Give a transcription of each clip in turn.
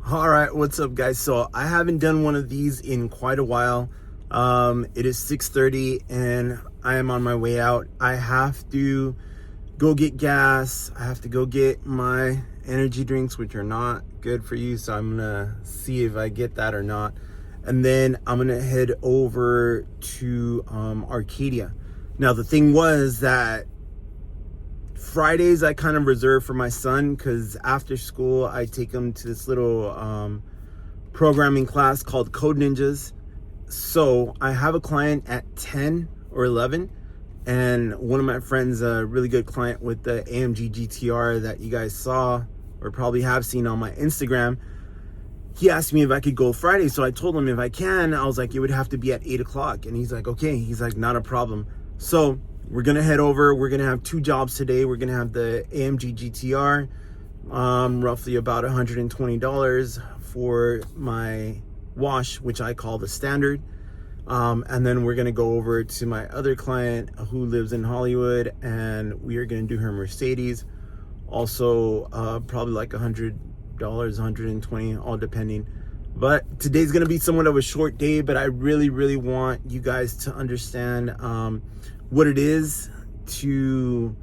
All right, what's up, guys? So I haven't done one of these in quite a while. It is 6:30 and I am on my way out. I have to go get gas. I have to go get my energy drinks, which are not good for you. So I'm gonna see if I get that or not. And then I'm gonna head over to Arcadia. Now, the thing was that Fridays I kind of reserve for my son, because after school I take him to this little programming class called Code Ninjas. So I have a client at 10 or 11, and one of my friends, a really good client with the AMG GTR that you guys saw or probably have seen on my Instagram, he asked me if I could go Friday. So I told him if I can, I was like, it would have to be at 8 o'clock. And he's like, okay. He's like, not a problem. So we're gonna head over. We're gonna have two jobs today. We're gonna have the AMG GTR, roughly about $120 for my wash, which I call the standard. And then we're gonna go over to my other client who lives in Hollywood, and we are gonna do her Mercedes. Also, probably like $100, $120, all depending. But today's gonna be somewhat of a short day, but I really want you guys to understand what it is to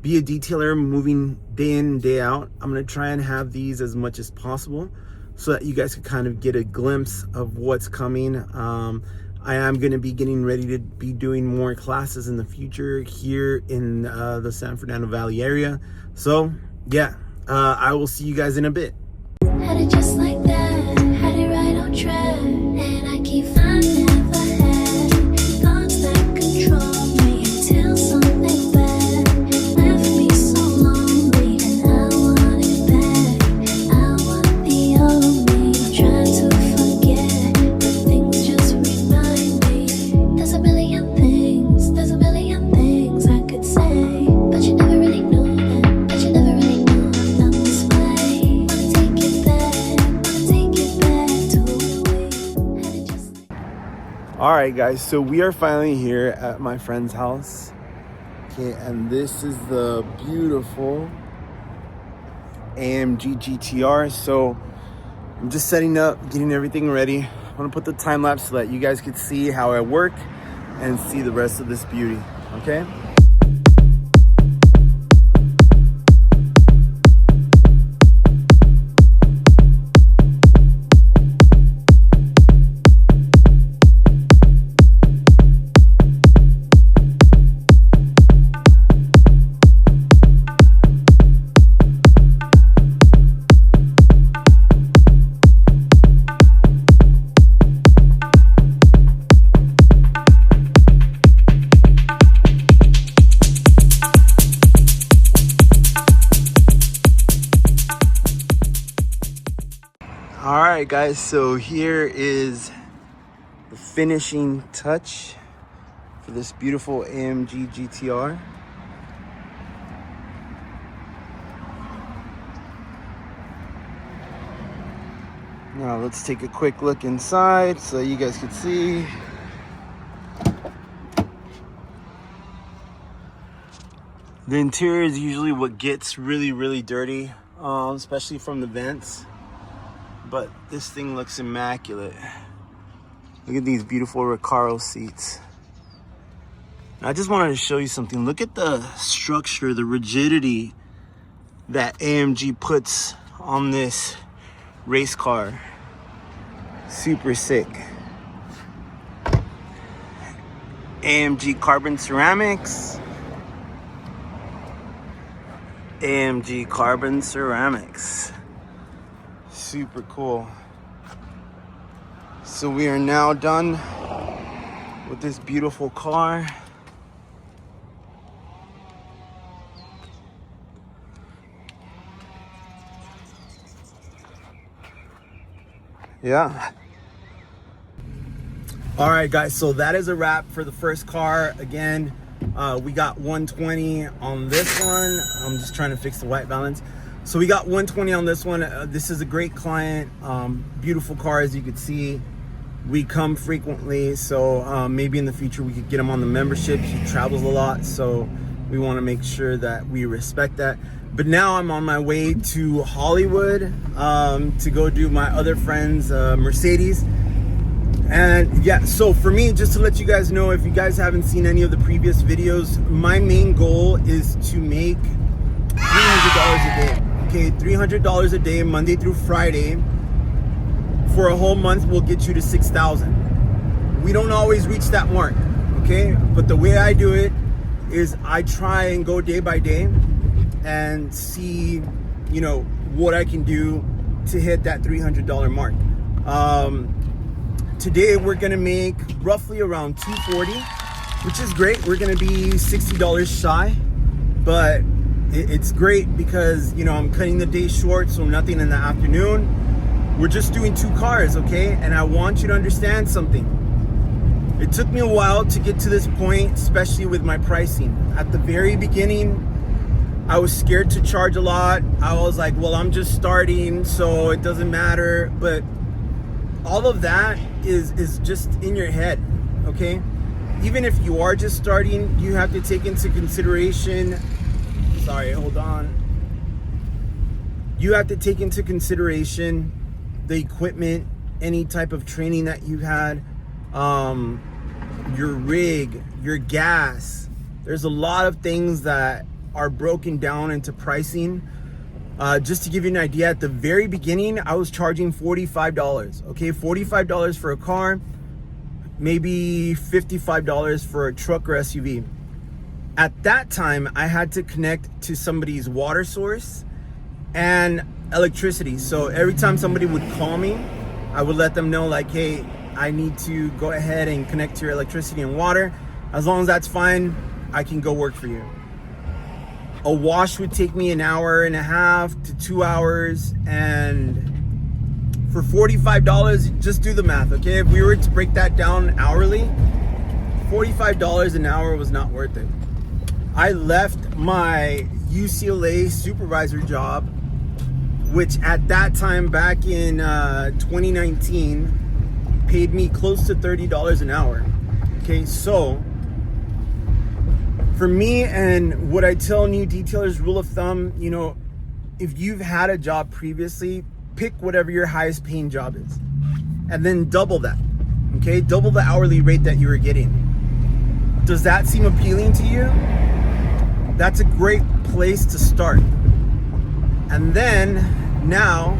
be a detailer moving day in and day out. I'm gonna try and have these as much as possible so that you guys can kind of get a glimpse of what's coming. I am gonna be getting ready to be doing more classes in the future here in the San Fernando Valley area. So yeah, I will see you guys in a bit. Had it just like that, had it right on track, and I keep finding never had thoughts that control me until something bad left me so lonely, and I want it back. I want the old me, trying to forget, but things just remind me. There's a million things I could say, but you never really knew them, but you never really knew I felt this way. Wanna take it back to when we had it just like. All right, guys, so we are finally here at my friend's house. Okay, and this is the beautiful AMG GTR. So I'm just setting up, getting everything ready. I'm gonna put the time lapse so that you guys can see how I work and see the rest of this beauty, okay? All right, guys, so here is the finishing touch for this beautiful AMG GTR. Now let's take a quick look inside so you guys can see. The interior is usually what gets really dirty, especially from the vents. But this thing looks immaculate. Look at these beautiful Recaro seats. I just wanted to show you something. Look at the structure, the rigidity that AMG puts on this race car. Super sick. AMG carbon ceramics. AMG carbon ceramics. Super cool. So we are now done with this beautiful car. Yeah. All right, guys, so that is a wrap for the first car. Again, we got 120 on this one. I'm just trying to fix the white balance. So we got 120 on this one. This is a great client, beautiful car, as you could see. We come frequently, so maybe in the future we could get him on the membership. He travels a lot, so we want to make sure that we respect that. But now I'm on my way to Hollywood to go do my other friend's Mercedes. And yeah, so for me, just to let you guys know, if you guys haven't seen any of the previous videos, my main goal is to make $300 a day. Okay, $300 a day, Monday through Friday. For a whole month will get you to 6,000. We don't always reach that mark, okay? But the way I do it is I try and go day by day and see, you know, what I can do to hit that $300 mark. Today we're gonna make roughly around 240, which is great. We're gonna be $60 shy, but it's great because, you know, I'm cutting the day short, so nothing in the afternoon. We're just doing 2 cars, okay? And I want you to understand something. It took me a while to get to this point, especially with my pricing. At the very beginning, I was scared to charge a lot. I was like, well, I'm just starting, so it doesn't matter. But all of that is just in your head, okay? Even if you are just starting, you have to take into consideration, sorry, hold on. You have to take into consideration the equipment, any type of training that you had, your rig, your gas. There's a lot of things that are broken down into pricing. Just to give you an idea, at the very beginning, I was charging $45, okay? $45 for a car, maybe $55 for a truck or SUV. At that time, I had to connect to somebody's water source and electricity. So every time somebody would call me, I would let them know like, hey, I need to go ahead and connect to your electricity and water. As long as that's fine, I can go work for you. A wash would take me an hour and a half to 2 hours, and for $45, just do the math, okay? If we were to break that down hourly, $45 an hour was not worth it. I left my UCLA supervisor job, which at that time back in 2019 paid me close to $30 an hour. Okay, so for me, and what I tell new detailers, rule of thumb, you know, if you've had a job previously, pick whatever your highest paying job is and then double that. Okay, double the hourly rate that you were getting. Does that seem appealing to you? That's a great place to start. And then now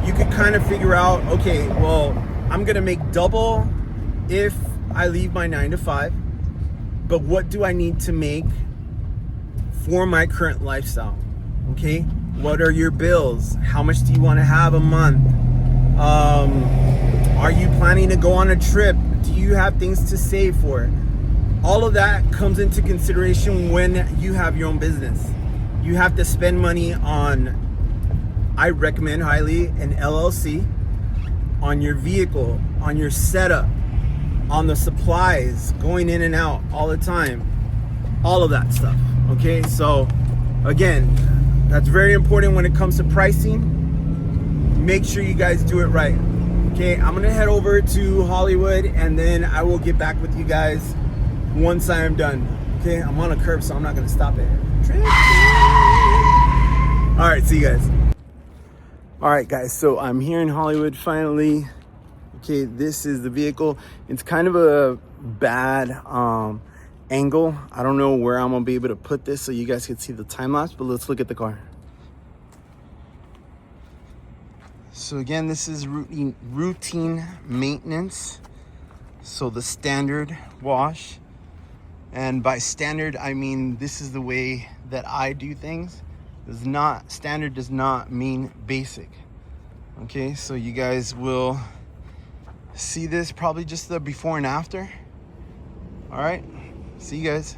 you could kind of figure out, okay, well, I'm gonna make double if I leave my 9 to 5, but what do I need to make for my current lifestyle? Okay, what are your bills? How much do you want to have a month? Are you planning to go on a trip? Do you have things to save for? All of that comes into consideration when you have your own business. You have to spend money on, I recommend highly, an LLC, on your vehicle, on your setup, on the supplies, going in and out all the time, all of that stuff, okay? So again, that's very important when it comes to pricing. Make sure you guys do it right, okay? I'm gonna head over to Hollywood and then I will get back with you guys once I am done, okay? I'm on a curb, so I'm not gonna stop it. All right, see you guys. All right, guys, so I'm here in Hollywood finally. Okay, this is the vehicle. It's kind of a bad angle. I don't know where I'm gonna be able to put this so you guys can see the time lapse, but let's look at the car. So again, this is routine maintenance. So the standard wash, and by standard, I mean this is the way that I do things. Standard does not mean basic. Okay, so you guys will see this probably just the before and after. All right, see you guys.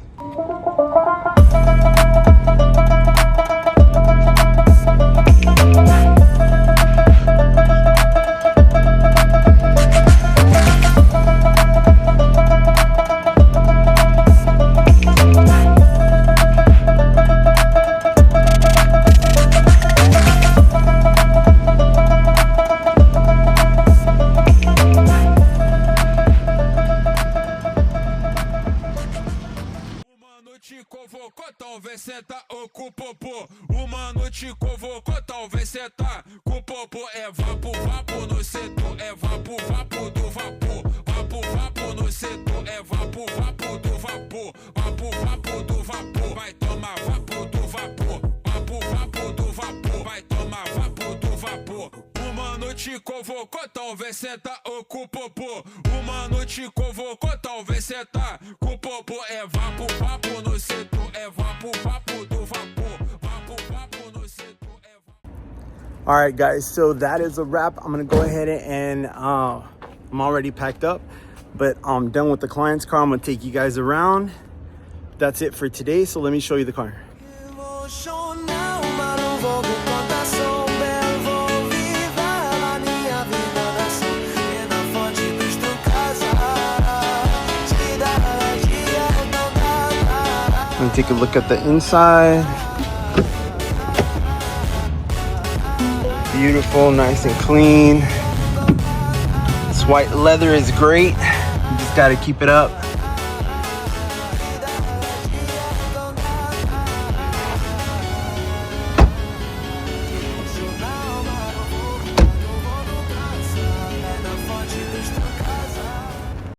tá com o popo é vapo, vapo no setor, é vapo, vapo do vapor. Vapo, vapo no setor, é vapo, vapo do vapor. Vapo, vapo do vapor, vai tomar vapo do vapor. Vapo, vapo do vapor, vai tomar vapo do vapor. O mano te convocou, talvez cê tá com o popô. O mano te convocou, talvez cê tá com o popô. É vapo, vapo no setor, é vapo, vapo do vapor. Vapo, vapo no setor, é vapo. All right, guys, so that is a wrap. I'm gonna go ahead and I'm already packed up, but I'm done with the client's car. I'm gonna take you guys around. That's it for today, so let me show you the car. I'm gonna take a look at the inside. Beautiful, nice and clean. This white leather is great. You just gotta keep it up.